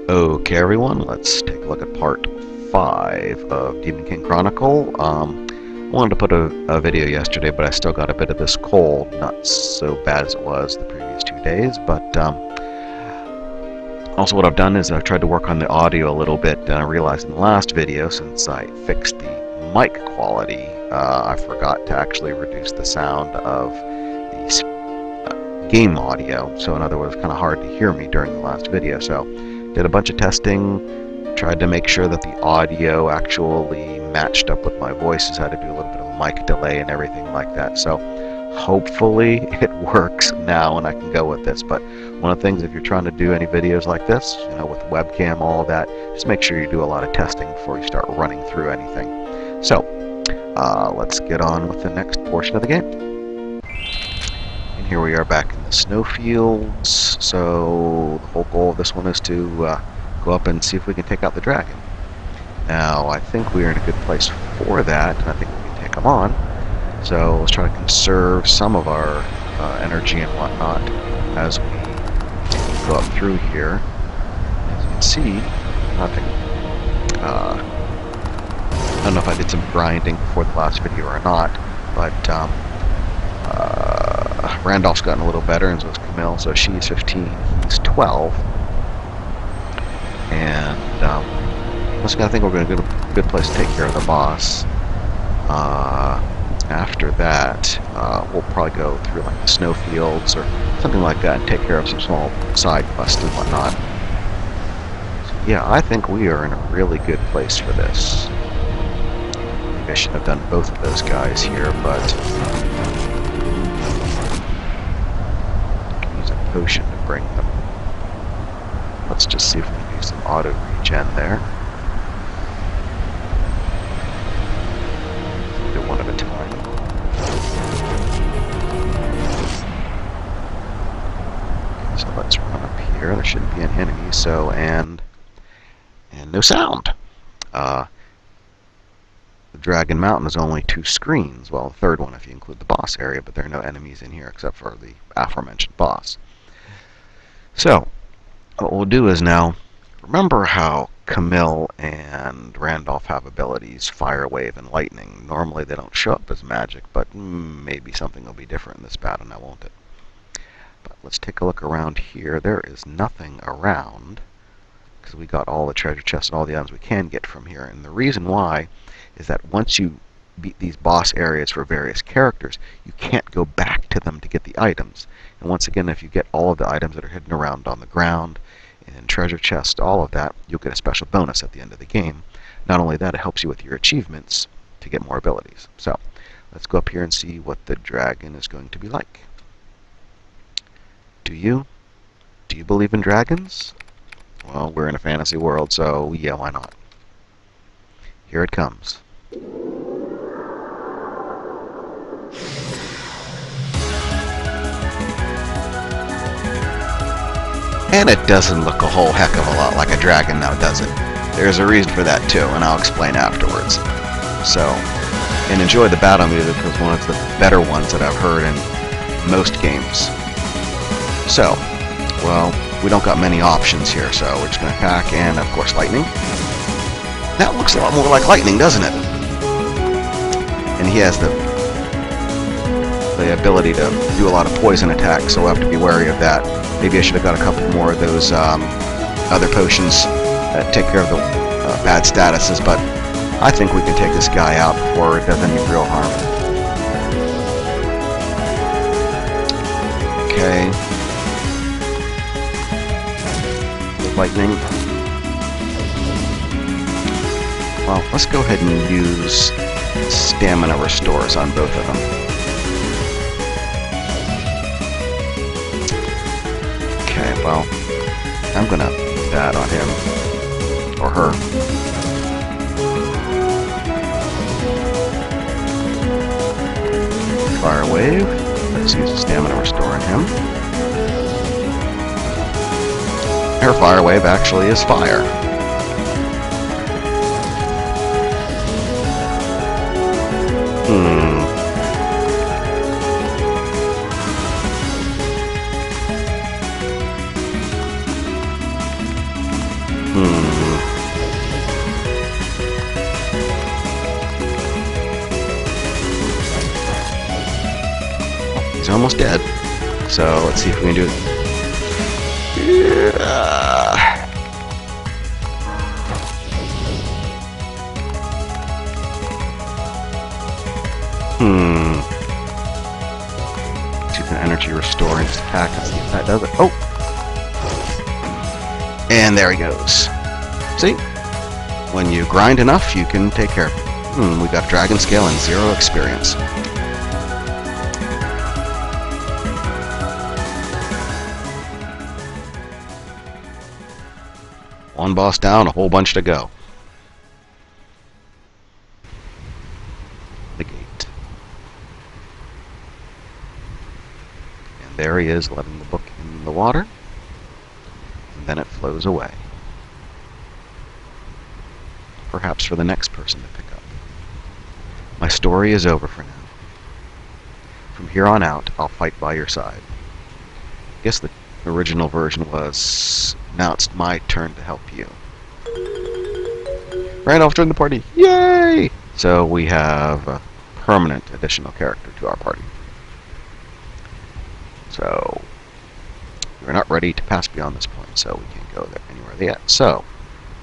Okay, everyone, let's take a look at part 5 of Demon King Chronicle. I wanted to put a video yesterday, but I still got a bit of this cold. Not so bad as it was the previous 2 days, but also what I've done is I've tried to work on the audio a little bit, and I realized in the last video, since I fixed the mic quality, I forgot to actually reduce the sound of the game audio. So in other words, it was kind of hard to hear me during the last video. So did a bunch of testing, tried to make sure that the audio actually matched up with my voices. Had to do a little bit of a mic delay and everything like that. So hopefully it works now and I can go with this. But one of the things, if you're trying to do any videos like this, you know, with webcam, all of that, just make sure you do a lot of testing before you start running through anything. So let's get on with the next portion of the game. And here we are back in the snowfields. So the whole goal of this one is to go up and see if we can take out the dragon. Now I think we are in a good place for that, and I think we can take him on. So let's try to conserve some of our energy and whatnot as we go up through here. As you can see, nothing. I don't know if I did some grinding before the last video or not, but Randolph's gotten a little better, and so is Camille. So she's 15, he's 12, and I think we're going to get a good place to take care of the boss. After that, we'll probably go through like the snowfields or something like that and take care of some small side quests and whatnot. So yeah, I think we are in a really good place for this. Maybe I should have done both of those guys here, but I can use a potion to bring them. Let's just see if we can do some auto regen there. One at a time. Okay, so let's run up here. There shouldn't be an enemy. So and no sound. The Dragon Mountain is only 2 screens. Well, the third one if you include the boss area, but there are no enemies in here except for the aforementioned boss. So what we'll do is now remember how Camille and Randolph have abilities, Fire Wave and Lightning. Normally they don't show up as magic, but maybe something will be different in this battle, now won't it? But let's take a look around here. There is nothing around, because we got all the treasure chests and all the items we can get from here. And the reason why is that once you beat these boss areas for various characters, you can't go back to them to get the items. And once again, if you get all of the items that are hidden around on the ground, and treasure chest, all of that, you'll get a special bonus at the end of the game. Not only that, it helps you with your achievements to get more abilities. So let's go up here and see what the dragon is going to be like. Do you believe in dragons? Well, we're in a fantasy world, so yeah, why not? Here it comes. And it doesn't look a whole heck of a lot like a dragon now, does it? There's a reason for that too, and I'll explain afterwards. So, and enjoy the battle music, because one of the better ones that I've heard in most games. So, well, we don't got many options here, so we're just going to attack, and of course lightning. That looks a lot more like lightning, doesn't it? And he has the ability to do a lot of poison attacks, so we'll have to be wary of that. Maybe I should have got a couple more of those other potions that take care of the bad statuses, but I think we can take this guy out before it does any real harm. Okay. Lightning. Well, let's go ahead and use stamina restores on both of them. Well, I'm gonna put that on him, or her. Fire Wave, let's use a stamina restore on him. Her Fire Wave actually is fire. almost dead. So let's see if we can do it. Use an energy restore and just attack and see if that does it. Oh! And there he goes. See? When you grind enough, you can take care of it. We got Dragon Scale and 0 experience. One boss down, a whole bunch to go. The gate. And there he is, letting the book in the water. And then it flows away. Perhaps for the next person to pick up. My story is over for now. From here on out, I'll fight by your side. I guess the original version was, now it's my turn to help you. Randolph joined the party. Yay! So we have a permanent additional character to our party. So we're not ready to pass beyond this point, so we can't go there anywhere yet. So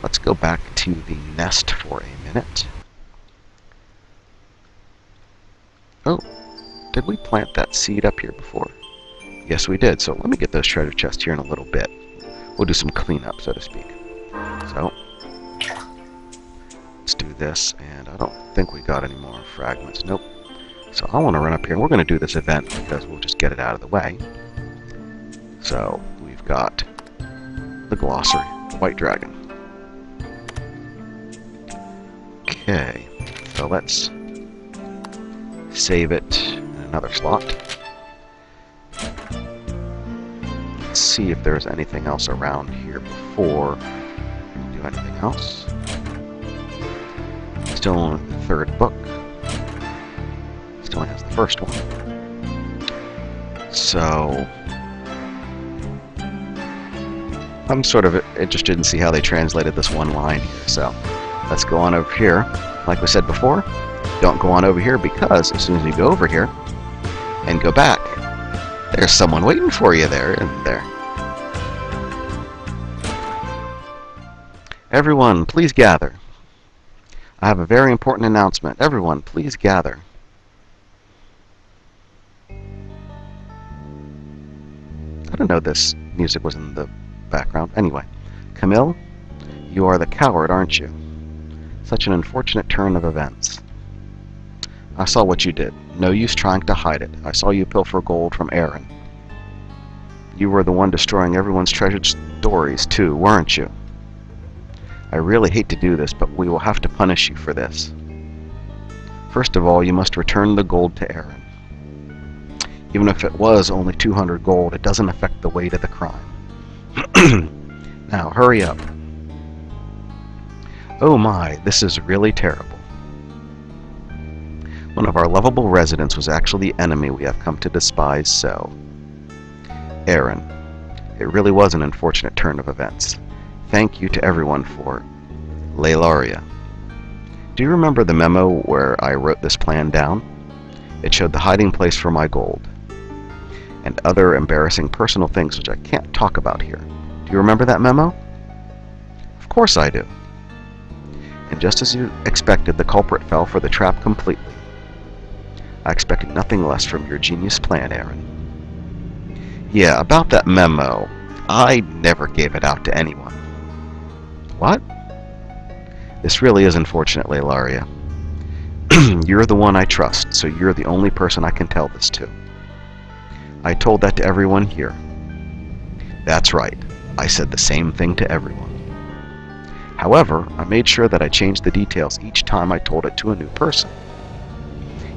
let's go back to the nest for a minute. Oh, did we plant that seed up here before? Yes, we did. So let me get those treasure chests here in a little bit. We'll do some cleanup, so to speak. So let's do this, and I don't think we got any more fragments. Nope. So I want to run up here, and we're going to do this event because we'll just get it out of the way. So we've got the glossary, white dragon. Okay, so let's save it in another slot. Let's see if there's anything else around here before we do anything else. Still in the third book. Still has the first one. So I'm sort of interested in see how they translated this one line here. So let's go on over here. Like we said before, don't go on over here because as soon as you go over here and go back, there's someone waiting for you there, isn't there? Everyone, please gather. I have a very important announcement. Everyone, please gather. I don't know this music was in the background. Anyway, Camille, you are the coward, aren't you? Such an unfortunate turn of events. I saw what you did. No use trying to hide it. I saw you pilfer gold from Aaron. You were the one destroying everyone's treasured stories, too, weren't you? I really hate to do this, but we will have to punish you for this. First of all, you must return the gold to Aaron. Even if it was only 200 gold, it doesn't affect the weight of the crime. Now, hurry up. Oh my, this is really terrible. One of our lovable residents was actually the enemy we have come to despise so. Aaron, it really was an unfortunate turn of events. Thank you to everyone for it. Laylaria. Do you remember the memo where I wrote this plan down? It showed the hiding place for my gold. And other embarrassing personal things which I can't talk about here. Do you remember that memo? Of course I do. And just as you expected, the culprit fell for the trap completely. I expected nothing less from your genius plan, Aaron. Yeah, about that memo, I never gave it out to anyone. What? This really is unfortunate, Laylaria. You're the one I trust, so you're the only person I can tell this to. I told that to everyone here. That's right. I said the same thing to everyone. However, I made sure that I changed the details each time I told it to a new person.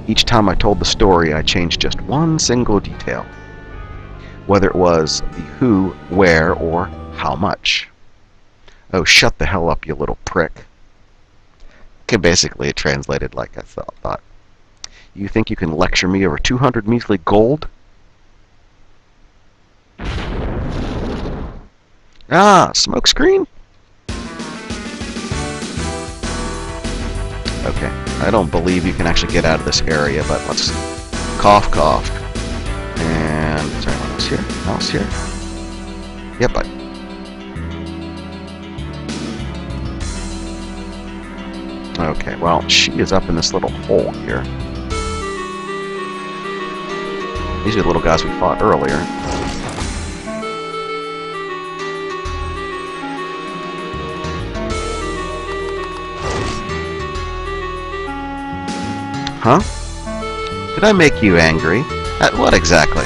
Each time I told the story, I changed just one single detail. Whether it was the who, where, or how much. Oh, shut the hell up, you little prick. Okay, basically, it translated like I thought. You think you can lecture me over 200 measly gold? Ah, smoke screen? Okay, I don't believe you can actually get out of this area, but let's cough, cough. And Is there anyone else here? Else here? Yep, bud. Okay, well, she is up in this little hole here. These are the little guys we fought earlier. Huh? Did I make you angry? At what exactly?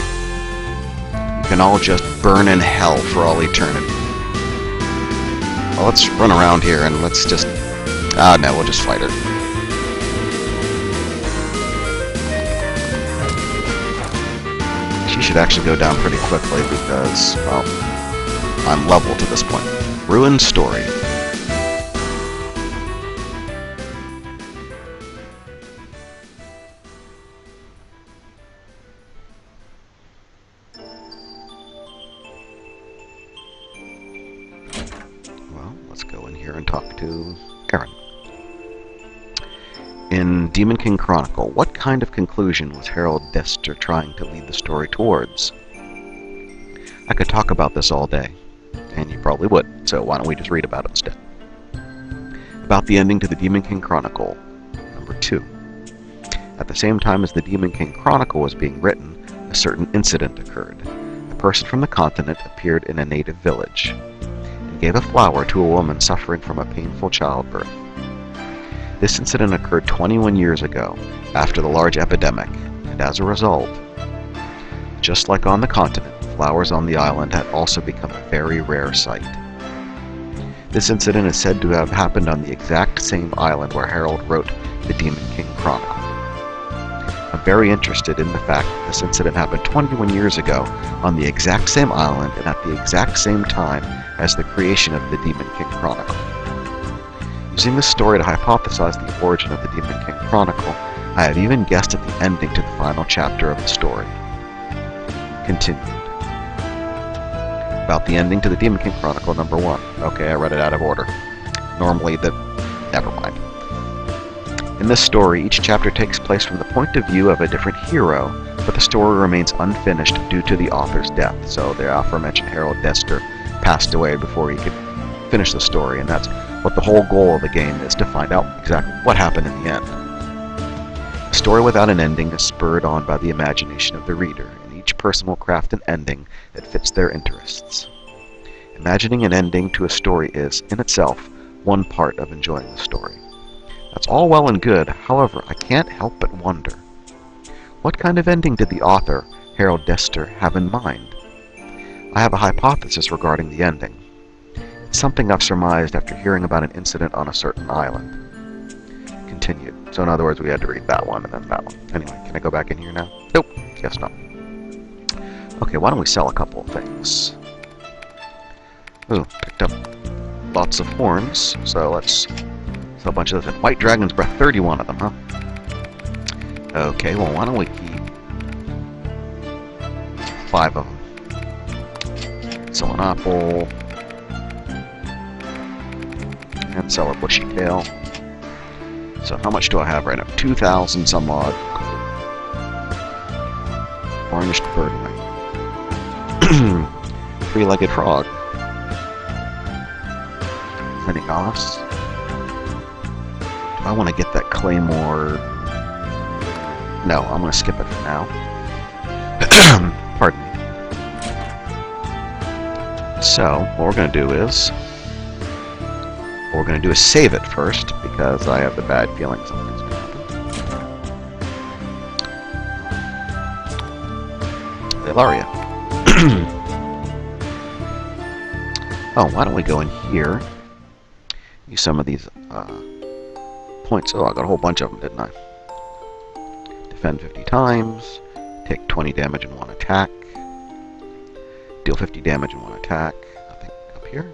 You can all just burn in hell for all eternity. Well, let's run around here and let's just... Ah, no, we'll just fight her. She should actually go down pretty quickly because, well, I'm level to this point. Ruined story. Well, let's go in here and talk to Aaron. In Demon King Chronicle, what kind of conclusion was Harold Dester trying to lead the story towards? I could talk about this all day, and you probably would, so why don't we just read about it instead? About the ending to the Demon King Chronicle, number 2. At the same time as the Demon King Chronicle was being written, a certain incident occurred. A person from the continent appeared in a native village and gave a flower to a woman suffering from a painful childbirth. This incident occurred 21 years ago, after the large epidemic, and as a result, just like on the continent, flowers on the island had also become a very rare sight. This incident is said to have happened on the exact same island where Harold wrote the Demon King Chronicle. I'm very interested in the fact that this incident happened 21 years ago on the exact same island and at the exact same time as the creation of the Demon King Chronicle. Using this story to hypothesize the origin of the Demon King Chronicle, I have even guessed at the ending to the final chapter of the story. Continued. About the ending to the Demon King Chronicle number 1. Okay, I read it out of order. Normally, never mind. In this story, each chapter takes place from the point of view of a different hero, but the story remains unfinished due to the author's death. So the aforementioned Harold Dester passed away before he could finish the story, and that's what the whole goal of the game is, to find out exactly what happened in the end. A story without an ending is spurred on by the imagination of the reader, and each person will craft an ending that fits their interests. Imagining an ending to a story is, in itself, one part of enjoying the story. That's all well and good, however, I can't help but wonder, what kind of ending did the author, Harold Dester, have in mind? I have a hypothesis regarding the ending. It's something I've surmised after hearing about an incident on a certain island. Continued. So in other words, we had to read that one and then that one. Anyway, can I go back in here now? Nope. Guess not. Okay, why don't we sell a couple of things? Ooh, picked up lots of horns, so let's sell a bunch of those. White Dragon's Breath, 31 of them, huh? Okay, well, why don't we keep 5 of them? Sell an apple. And sell a bushy tail. So how much do I have right now? 2,000 some odd. Varnished birdwing. Three-legged frog. Fenigos. Do I want to get that claymore? No, I'm going to skip it for now. Pardon me. So, what we're going to do is... What we're going to do is save it first, because I have the bad feeling something's going to happen. Ilaria. Oh, why don't we go in here? Use some of these points. Oh, I got a whole bunch of them, didn't I? Defend 50 times. Take 20 damage in one attack. Deal 50 damage in one attack. I think up here.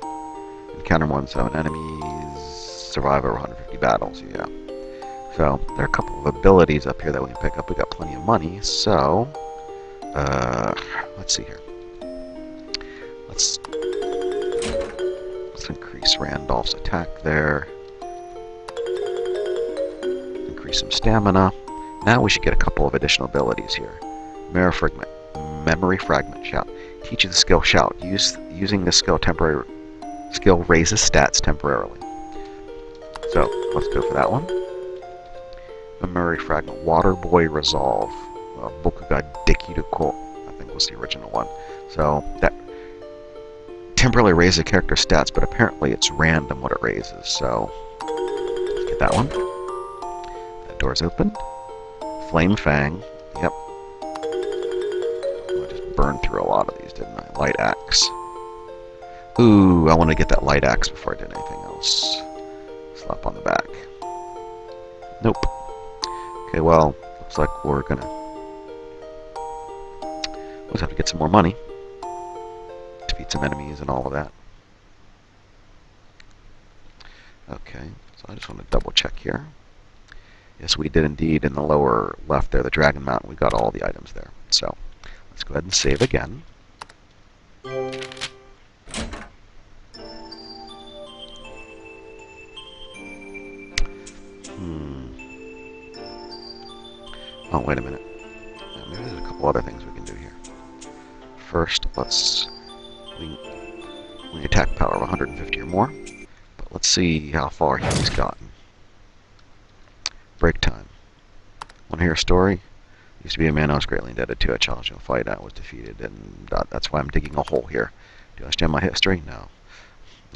Encounter more than 7 enemies. Survive over 150 battles. Yeah. So there are a couple of abilities up here that we can pick up. We got plenty of money. So let's see here. Let's increase Randolph's attack there. Increase some stamina. Now we should get a couple of additional abilities here. Memory Fragment Shout. Teach you the skill Shout. Using this skill raises stats temporarily. So let's go for that one. Memory Fragment. Water Boy Resolve. Bokuga Dekiriko, I think was the original one. So that temporarily raises a character's stats, but apparently it's random what it raises. So let's get that one. That door's open. Flame Fang. Yep. I just burned through a lot of these, didn't I? Light Axe. Ooh, I want to get that Light Axe before I did anything else. Slap on the back. Nope. Okay, well, looks like we're gonna just have to get some more money. Defeat some enemies and all of that. Okay, so I just want to double check here. Yes, we did indeed in the lower left there, the Dragon Mountain, we got all the items there. So, let's go ahead and save again. Oh, wait a minute. Maybe there's a couple other things we can do here. First, we attack power of 150 or more, but let's see how far he's gotten. Break time. Want to hear a story? Used to be a man I was greatly indebted to. A challenging fight I was defeated, and that's why I'm digging a hole here. Do you understand my history? No.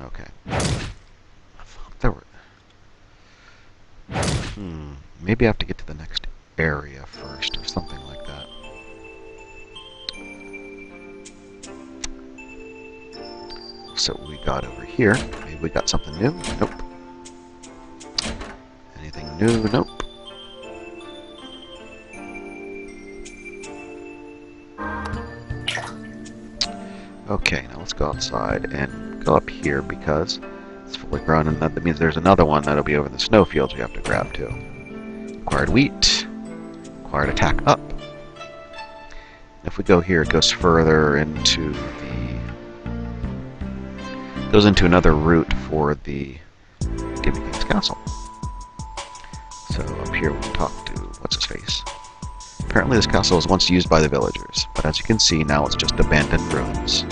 Okay. I thought there were... Maybe I have to get to the next area first, or something like that. So what we got over here. Maybe we got something new? Nope. Anything new? Nope. Okay, now let's go outside and go up here because it's fully grown, and that means there's another one that'll be over in the snowfields we have to grab too. Acquired wheat. Acquired attack up. If we go here, it goes further into goes into another route for the Demon King's Castle. So up here we can talk to what's-his-face. Apparently this castle was once used by the villagers, but as you can see now it's just abandoned ruins.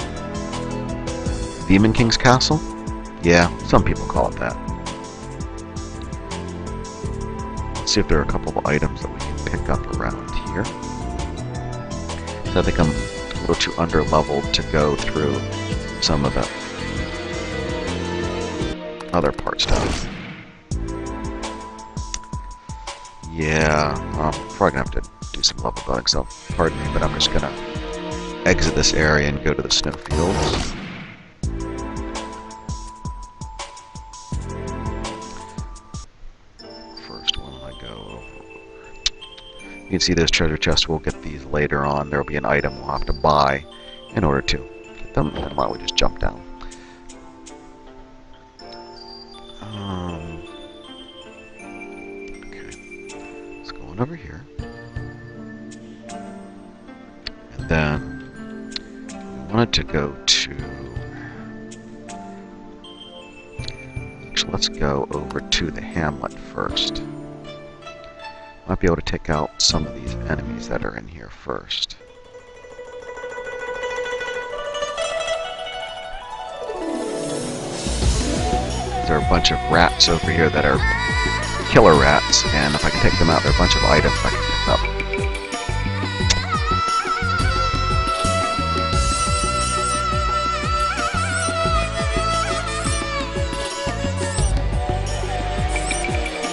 Demon King's Castle? Yeah, some people call it that. Let's see if there are a couple of items that we can pick up around here. So I think I'm a little too under-leveled to go through some of the other part stuff. Yeah, I'm probably gonna have to do some level building, so pardon me, but I'm just gonna exit this area and go to the snowfields. First one I go over. You can see those treasure chests, we'll get these later on. There'll be an item we'll have to buy in order to get them, and why don't we just jump down. Over here, and then we wanted to go to, actually let's go over to the hamlet first. Might be able to take out some of these enemies that are in here first. There are a bunch of rats over here that are killer rats, and if I can take them out, there are a bunch of items I can pick up.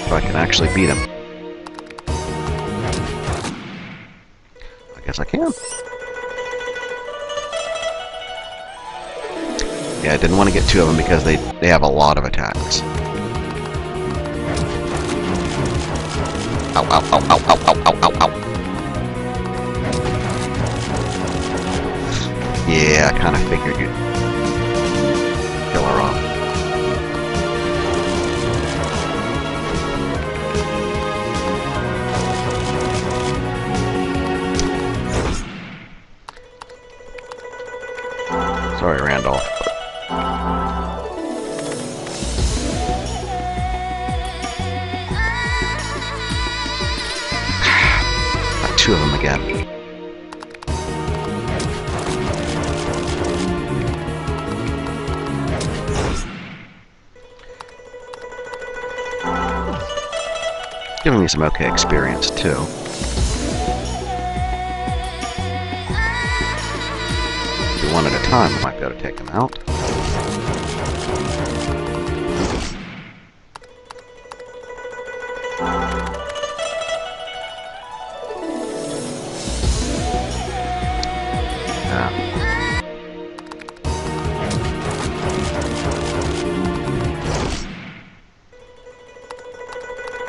If I can actually beat him. I guess I can. Yeah, I didn't want to get two of them because they have a lot of attacks. Ow, ow, ow, ow, ow, ow, ow, ow, ow. Yeah, I kind of figured you'd kill her off. Sorry, Randolph. Two of them again. giving me some okay experience, too. Do one at a time, I might be able to take them out.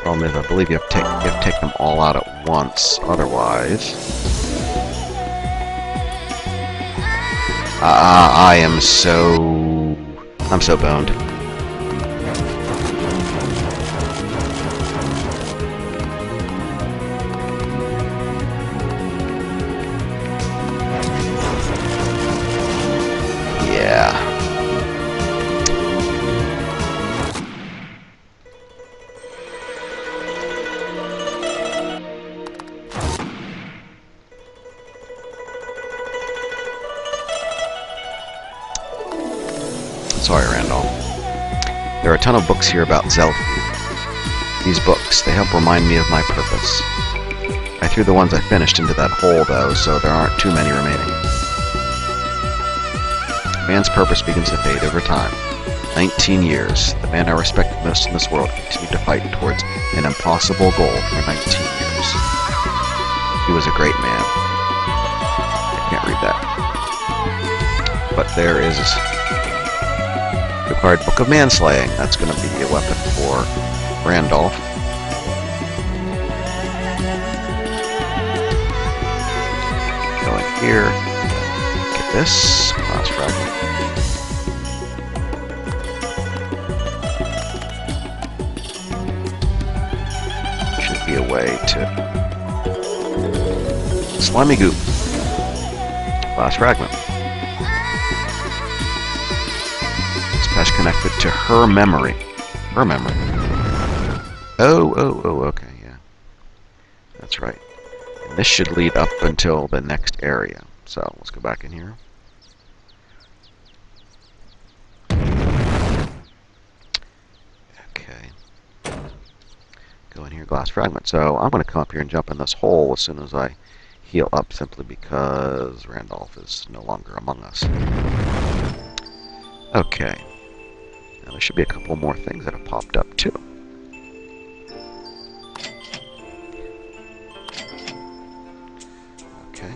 Problem is, I believe you have to take them all out at once, otherwise... I'm so boned. Yeah. Sorry, Randall. There are a ton of books here about Zelfi. These books, they help remind me of my purpose. I threw the ones I finished into that hole, though, so there aren't too many remaining. Man's purpose begins to fade over time. 19 years. The man I respect most in this world continued to fight towards an impossible goal for 19 years. He was a great man. I can't read that. But there is... required Book of Manslaying. That's going to be a weapon for Randolph. Go in here. Get this. Last fragment. Should be a way to... Slimy goop. Last fragment. That's connected to her memory. Her memory. Oh, okay, yeah. That's right. And this should lead up until the next area. So, let's go back in here. Okay. Go in here, glass fragment. So, I'm going to come up here and jump in this hole as soon as I heal up, simply because Randolph is no longer among us. Okay. Now, there should be a couple more things that have popped up, too. Okay.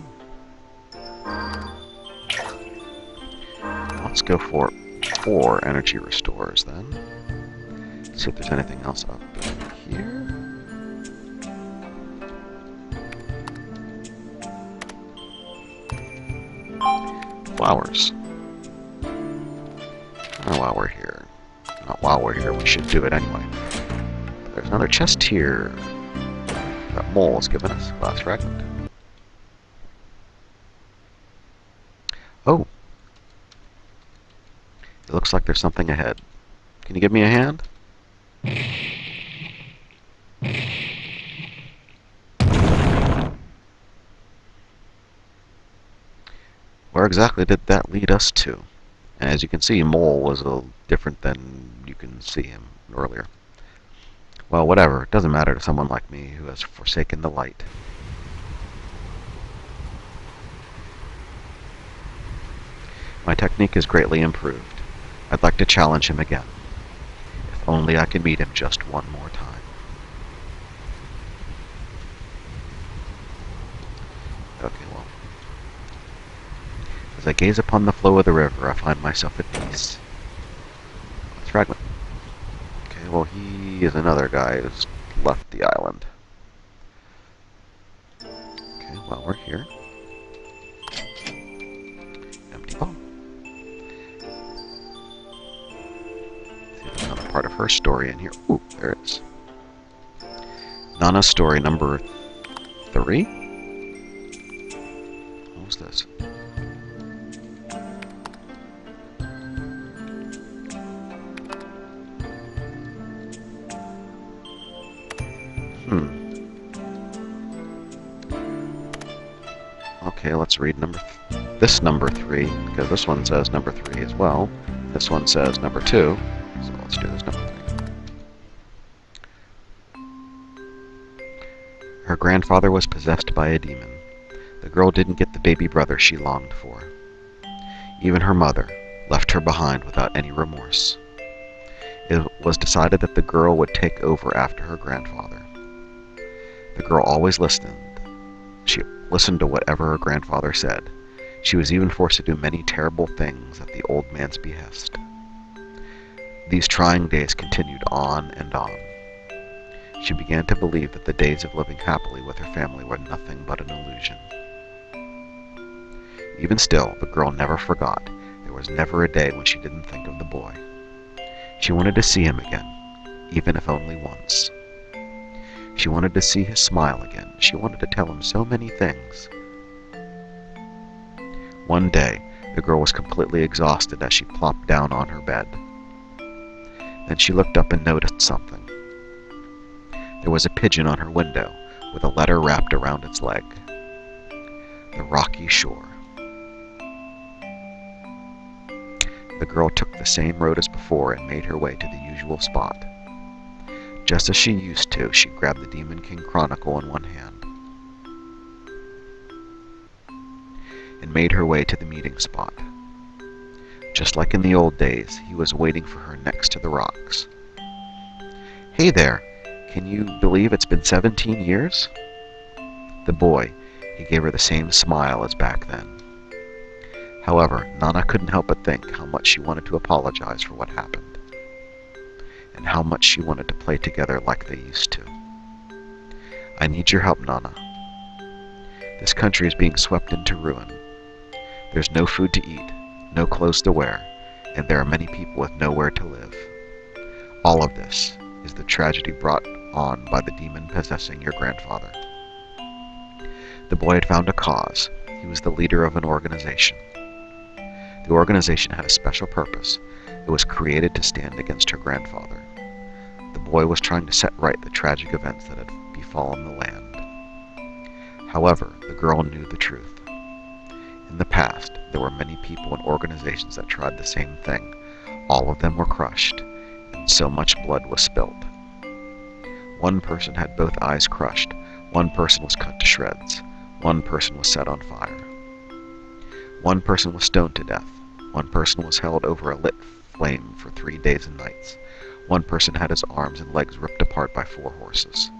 Let's go for 4 energy restores, then. Let's see if there's anything else up in here. Flowers. Oh, while we're here. Not while we're here, we should do it anyway. But there's another chest here that Mole has given us. Glass fragment. Oh! It looks like there's something ahead. Can you give me a hand? Where exactly did that lead us to? And as you can see, Mole was a little different than you can see him earlier. Well, whatever. It doesn't matter to someone like me who has forsaken the light. My technique is greatly improved. I'd like to challenge him again. If only I can meet him just one more time. Okay, well. As I gaze upon the flow of the river, I find myself at peace. Let's fragment. Okay, well, he is another guy who's left the island. Okay, well, we're here. Empty ball. See, there's another part of her story in here. Ooh, there it is. Nana's story number 3? What was this? Okay, let's read this number 3, because this one says number 3 as well. This one says number 2, so let's do this number 3. Her grandfather was possessed by a demon. The girl didn't get the baby brother she longed for. Even her mother left her behind without any remorse. It was decided that the girl would take over after her grandfather. The girl always listened. She listened to whatever her grandfather said. She was even forced to do many terrible things at the old man's behest. These trying days continued on and on. She began to believe that the days of living happily with her family were nothing but an illusion. Even still, the girl never forgot. There was never a day when she didn't think of the boy. She wanted to see him again, even if only once. She wanted to see his smile again. She wanted to tell him so many things. One day, the girl was completely exhausted as she plopped down on her bed. Then she looked up and noticed something. There was a pigeon on her window, with a letter wrapped around its leg. The rocky shore. The girl took the same road as before and made her way to the usual spot. Just as she used to, she grabbed the Demon King Chronicle in one hand and made her way to the meeting spot. Just like in the old days, he was waiting for her next to the rocks. "Hey there, can you believe it's been 17 years? The boy, he gave her the same smile as back then. However, Nana couldn't help but think how much she wanted to apologize for what happened, and how much she wanted to play together like they used to. "I need your help, Nana. This country is being swept into ruin. There's no food to eat, no clothes to wear, and there are many people with nowhere to live. All of this is the tragedy brought on by the demon possessing your grandfather." The boy had found a cause. He was the leader of an organization. The organization had a special purpose. It was created to stand against her grandfather. The boy was trying to set right the tragic events that had befallen the land. However, the girl knew the truth. In the past, there were many people and organizations that tried the same thing. All of them were crushed, and so much blood was spilt. One person had both eyes crushed. One person was cut to shreds. One person was set on fire. One person was stoned to death. One person was held over a lit flame for 3 days and nights. One person had his arms and legs ripped apart by 4 horses.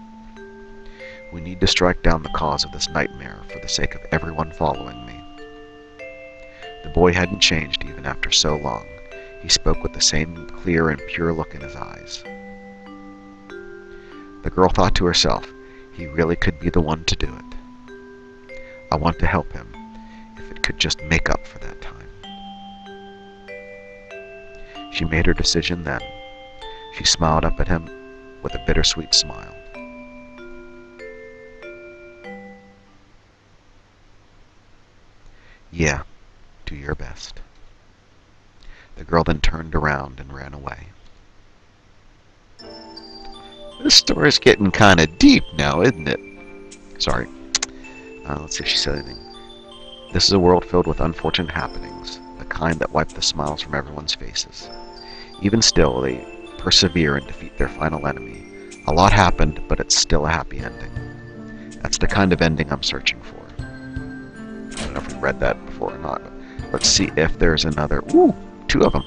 We need to strike down the cause of this nightmare for the sake of everyone following me. The boy hadn't changed even after so long. He spoke with the same clear and pure look in his eyes. The girl thought to herself, he really could be the one to do it. I want to help him, if it could just make up for that time. She made her decision then. She smiled up at him with a bittersweet smile. "Yeah, do your best." The girl then turned around and ran away. This story's getting kind of deep now, isn't it? Sorry. Let's see if she said anything. "This is a world filled with unfortunate happenings, the kind that wipe the smiles from everyone's faces. Even still, they persevere and defeat their final enemy. A lot happened, but it's still a happy ending. That's the kind of ending I'm searching for." I don't know if we read that before or not, but let's see if there's another. Ooh, 2 of them.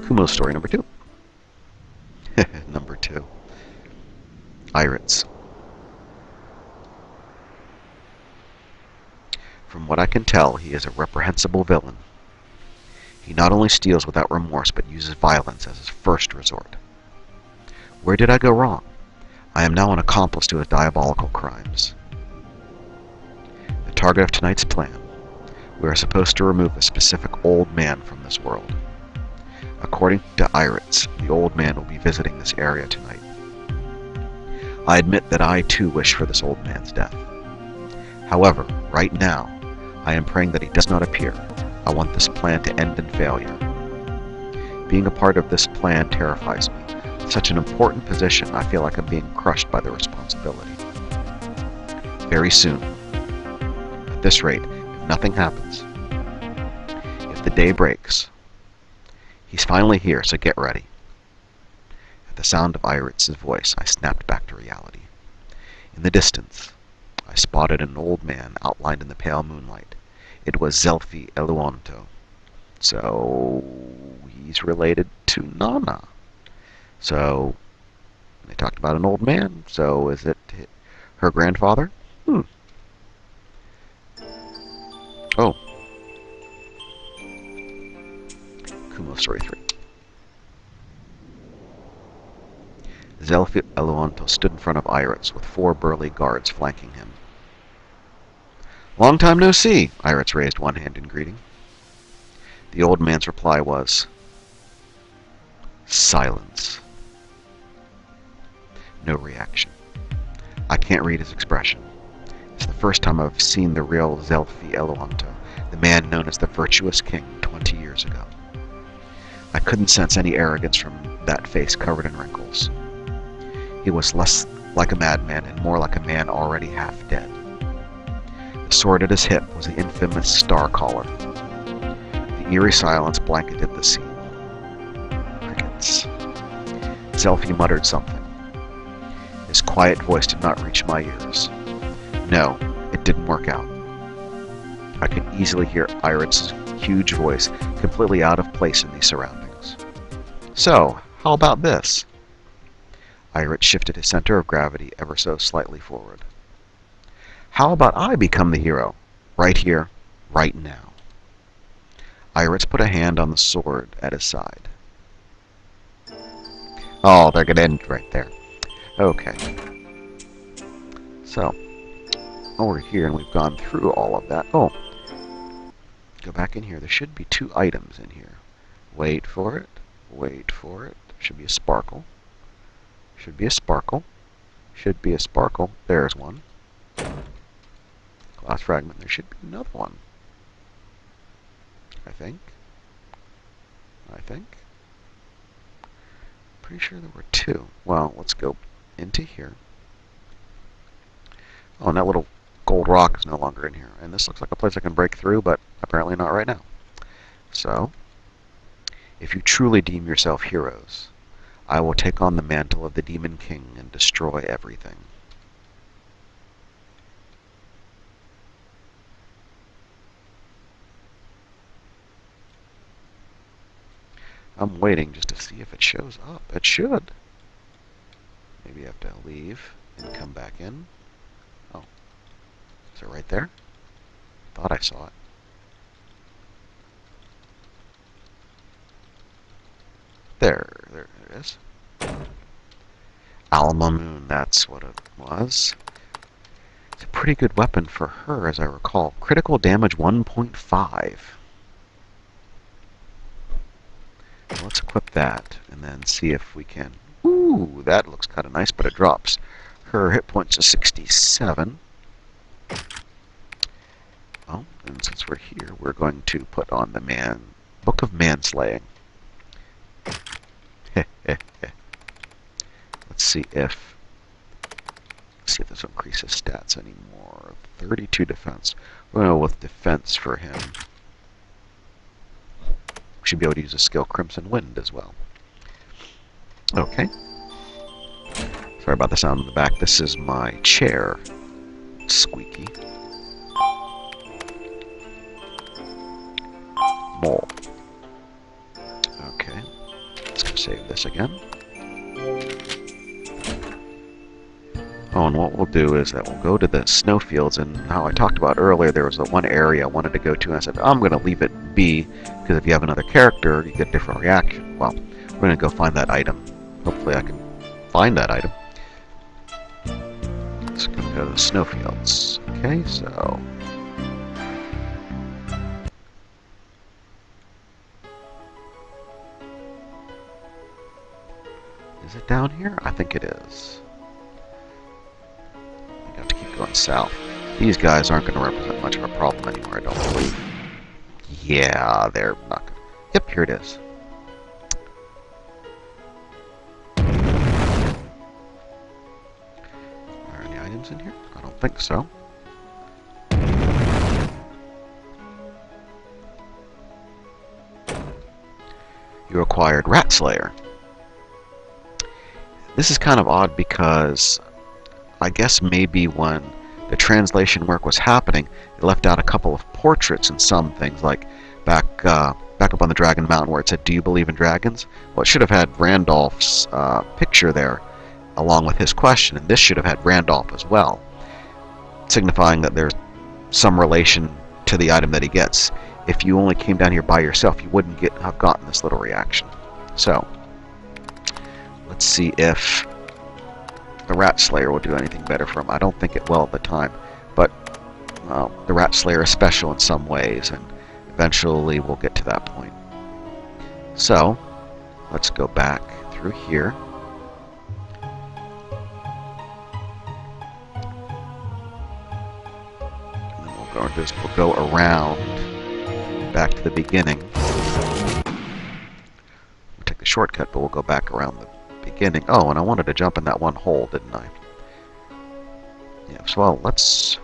Kumo's story number 2. Number 2. Iritz. From what I can tell, he is a reprehensible villain. He not only steals without remorse, but uses violence as his first resort. Where did I go wrong? I am now an accomplice to his diabolical crimes. The target of tonight's plan. We are supposed to remove a specific old man from this world. According to Iritz, the old man will be visiting this area tonight. I admit that I too wish for this old man's death. However, right now, I am praying that he does not appear. I want this plan to end in failure. Being a part of this plan terrifies me. Such an important position, I feel like I'm being crushed by the responsibility. Very soon. At this rate, if nothing happens, if the day breaks, he's finally here, so get ready. At the sound of Iritz's voice, I snapped back to reality. In the distance, I spotted an old man outlined in the pale moonlight. It was Zelfi Eluonto. So he's related to Nana. So they talked about an old man. So is it her grandfather? Oh. Kumo Story 3. Zelfi Eluonto stood in front of Iritz with 4 burly guards flanking him. "Long time no see," Iritz raised one hand in greeting. The old man's reply was silence. No reaction. I can't read his expression. It's the first time I've seen the real Zelfi Eluonto, the man known as the Virtuous King 20 years ago. I couldn't sense any arrogance from that face covered in wrinkles. He was less like a madman and more like a man already half dead. The sword at his hip was the infamous star collar. The eerie silence blanketed the scene. Crickets. Zelfi muttered something. His quiet voice did not reach my ears. No, it didn't work out. I could easily hear Iritz's huge voice, completely out of place in these surroundings. "So, how about this?" Iritz shifted his center of gravity ever so slightly forward. "How about I become the hero? Right here, right now." Iritz put a hand on the sword at his side. Oh, they're gonna end right there. Okay. So, we're here and we've gone through all of that. Oh, go back in here. There should be 2 items in here. Wait for it. Wait for it. There should be a sparkle. Should be a sparkle. Should be a sparkle. There's one. Glass fragment. There should be another one. I think. Pretty sure there were 2. Well, let's go into here. Oh, and that little gold rock is no longer in here. And this looks like a place I can break through, but apparently not right now. So, if you truly deem yourself heroes, I will take on the mantle of the Demon King and destroy everything. I'm waiting just to see if it shows up. It should. Maybe I have to leave and come back in. Oh. Is it right there? Thought I saw it. There it is. Alma Moon, that's what it was. It's a pretty good weapon for her, as I recall. Critical damage 1.5. Let's equip that, and then see if we can... Ooh, that looks kind of nice, but it drops her hit points to 67. Oh, and since we're here, we're going to put on the Book of Manslaying. Let's see if this increases stats anymore. 32 defense. Well, with defense for him, we should be able to use a skill Crimson Wind as well. Okay. Sorry about the sound in the back. This is my chair. Squeaky. Mole. Okay. Let's go save this again. Oh, and what we'll do is that we'll go to the snowfields, and how I talked about earlier, there was the one area I wanted to go to, and I said, I'm going to leave it be, because if you have another character, you get a different reaction. Well, we're going to go find that item. Hopefully I can find that item. Let's go to the snowfields. Okay, so... Is it down here? I think it is. You have to keep going south. These guys aren't going to represent much of a problem anymore, I don't believe. Yeah, they're not going to... Yep, here it is. Are there any items in here? I don't think so. You acquired Rat Slayer. This is kind of odd because I guess maybe when the translation work was happening, it left out a couple of portraits and some things, like back up on the Dragon Mountain where it said, "Do you believe in dragons?" Well, it should have had Randolph's picture there along with his question, and this should have had Randolph as well, signifying that there's some relation to the item that he gets. If you only came down here by yourself, you wouldn't have gotten this little reaction. So, let's see if the Rat Slayer will do anything better for him. I don't think it will at the time, but the Rat Slayer is special in some ways, and eventually we'll get to that point. So, let's go back through here. And then we'll go around back to the beginning. We'll take the shortcut, but we'll go back around the beginning. Oh, and I wanted to jump in that one hole, didn't I? Yeah, so well, let's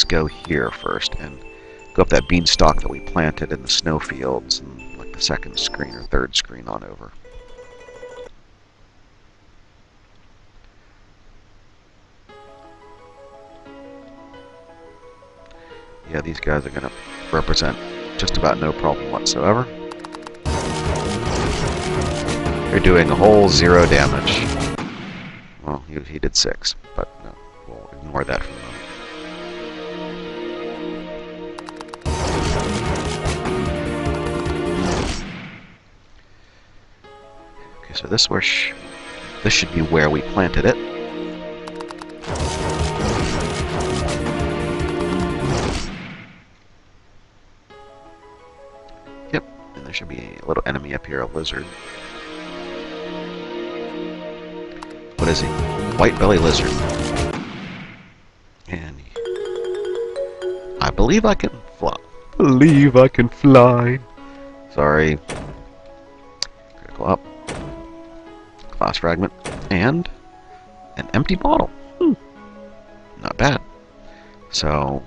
go here first and go up that beanstalk that we planted in the snowfields, and like the second screen or third screen on over. Yeah, these guys are going to represent just about no problem whatsoever. They're doing a whole 0 damage. Well, he did 6, but no, we'll ignore that for the moment. Okay, so this should be where we planted it. Yep, and there should be a little enemy up here, a lizard. What is he? White belly lizard. And I believe I can fly. Believe I can fly. Sorry. Critical up. Glass fragment. And an empty bottle. Not bad. So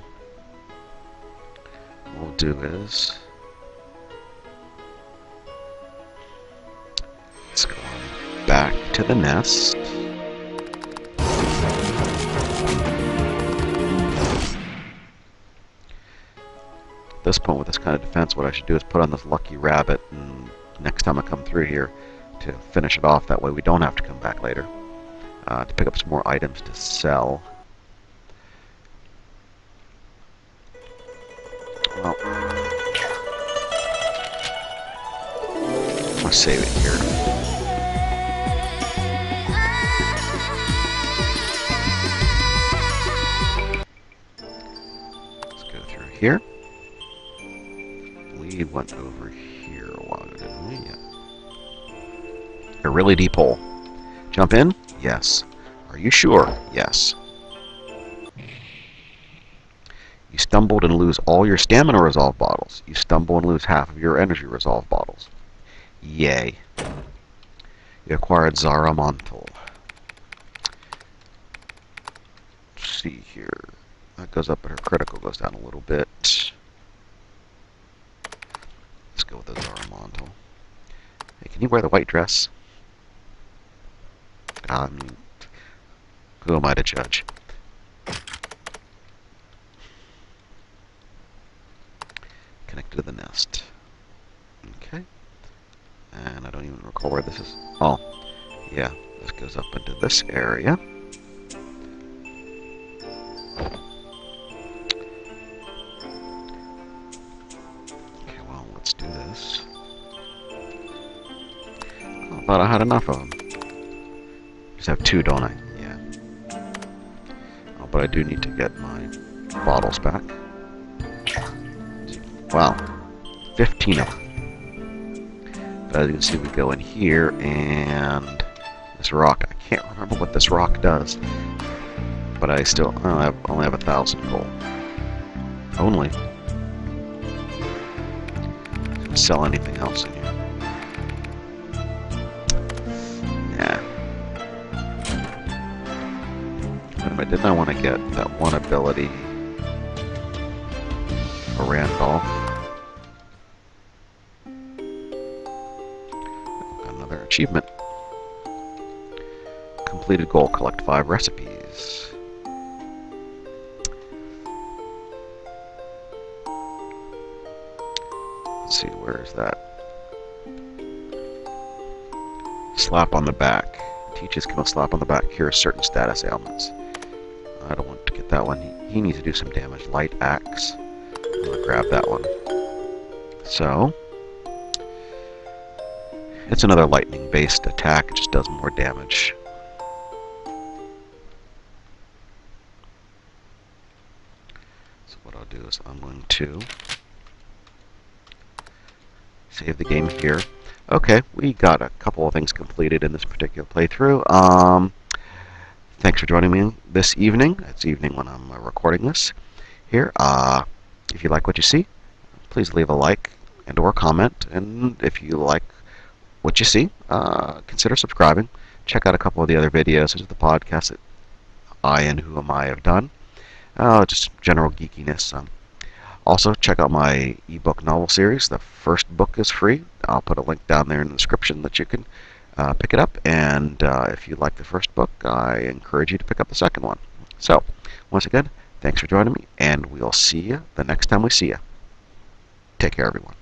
what we'll do is let's go on back to the nest. At this point, with this kind of defense, what I should do is put on this lucky rabbit, and next time I come through here to finish it off, that way we don't have to come back later to pick up some more items to sell. Well, I'll save it here. Let's go through here. We went over here a while ago, didn't we? Yeah. A really deep hole. Jump in? Yes. Are you sure? Yes. You stumbled and lose all your stamina resolve bottles. You stumble and lose half of your energy resolve bottles. Yay. You acquired Zara Mantle. Let's see here. That goes up, but her critical goes down a little bit. Let's go with the Zara Mantle. Hey, can you wear the white dress? I mean, who am I to judge? Connected to the nest. Okay. And I don't even recall where this is. Oh, yeah. This goes up into this area. Okay, well, let's do this. Oh, I thought I had enough of them. Just have 2, don't I? Yeah. Oh, but I do need to get my bottles back. Wow. 15 of them. But as you can see, we go in here, and this rock, I can't remember what this rock does. But I still, I only have 1,000 gold. Only. Sell anything else in here. Yeah. But didn't I want to get that one ability for Randolph? Got another achievement. completed goal, collect 5 recipes. Let's see, where is that? Slap on the back. Teaches Kim a slap on the back, cures certain status ailments. I don't want to get that one. He needs to do some damage. Light axe. I'm going to grab that one. So, it's another lightning-based attack. It just does more damage. So what I'll do is I'm going to save the game here. Okay, we got a couple of things completed in this particular playthrough. Thanks for joining me this evening. It's evening when I'm recording this here. If you like what you see, please leave a like and or comment. And if you like what you see, consider subscribing. Check out a couple of the other videos of the podcast that I and Who Am I have done. Just general geekiness. Also, check out my ebook novel series. The first book is free. I'll put a link down there in the description that you can pick it up. And if you like the first book, I encourage you to pick up the second one. So, once again, thanks for joining me, and we'll see you the next time we see you. Take care, everyone.